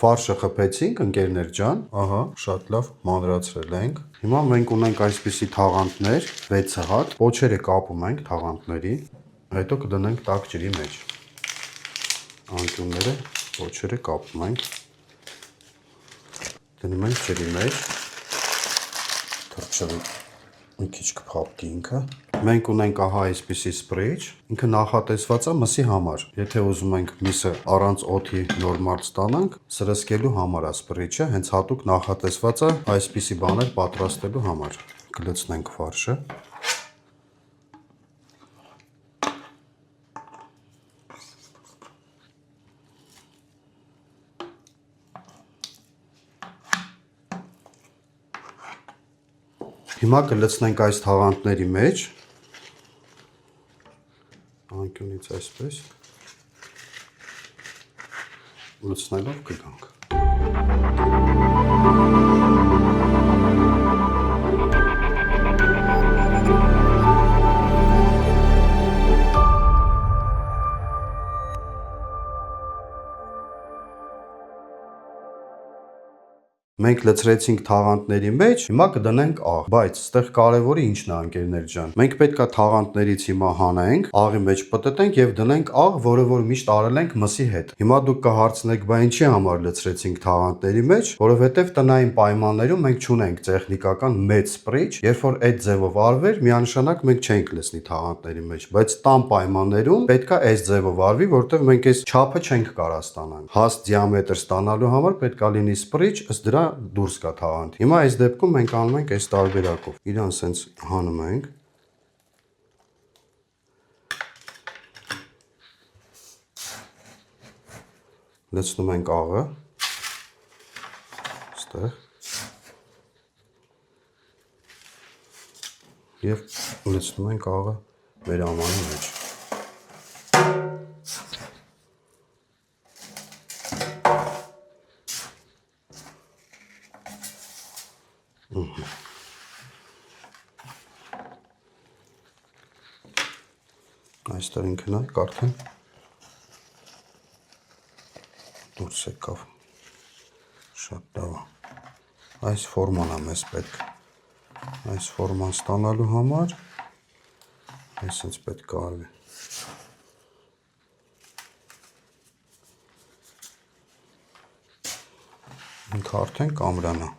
Ֆարշը խփեցինք, ընկերներ ջան, ահա, շատ լավ մանրացրել ենք։ Հիմա մենք ունենք այսպիսի թաղանթներ, 6 հատ, պոչերը կապում ենք թաղանթների, հետո կդնենք տաք ջրի մեջ։ Անկյունները, պոչերը կապում ենք, դնում ենք ջրի մեջ, թրջրի մի քիչ կփափկի ինքը։ Մենք ունենք ահա այսպիսի սպրեյ, ինքը նախատեսված է մսի համար։ Եթե ուզում ենք միսը առանց օդի նորմալ ստանանք, սրսկելու համար է սպրեյը, հենց հատուկ նախատեսված է այսպիսի բաներ պատրաստելու համար։ Կլցնենք ֆարշը։ Հիմա կլցնենք այս թաղանթների մեջ, անկյունից այսպես, լցնելով կգանք։ Մենք լցրեցինք թաղանթների մեջ, հիմա կդնենք աղ, բայց ստեղ կարևորը ինչն է ընկերներ ջան։ Մենք պետքա թաղանթներից հիմա հանենք, աղի մեջ պտտենք եւ դնենք աղ, որը որ միշտ արել ենք մսի հետ։ Հիմա դուք կհարցնեք, բա ինչի համար լցրեցինք թաղանթների մեջ, որովհետեւ տնային պայմաններում մենք չունենք տեխնիկական մեծ սպրեյ, երբ որ այդ ձևով արվեր, միանշանակ մենք չենք լցնի թաղանթների մեջ, բայց տան պայմաններում պետքա այս ձևով արվի, որովհետեւ մենք այս չափը չենք կարա ստանանք։ Հաստ դիամետր ստանալու համար պետքա լինի սպրեյ, ըստ դրա դուրս կա թաղանթ։ Հիմա այս դեպքում մենք անում ենք այս տարբերակով։ Իրան սենց հանում ենք։ Լցնում ենք աղը։ Ստեղ։ Եվ լցնում ենք աղը մեր ամանի մեջ։ Այստեղ ինքը նայեք արդեն դուրս եկավ, շատ լավ է, այս ֆորման է մեզ պետք, այս ֆորման ստանալու համար, այսինչ պետք է արվի, ինքը արդեն կամրանա։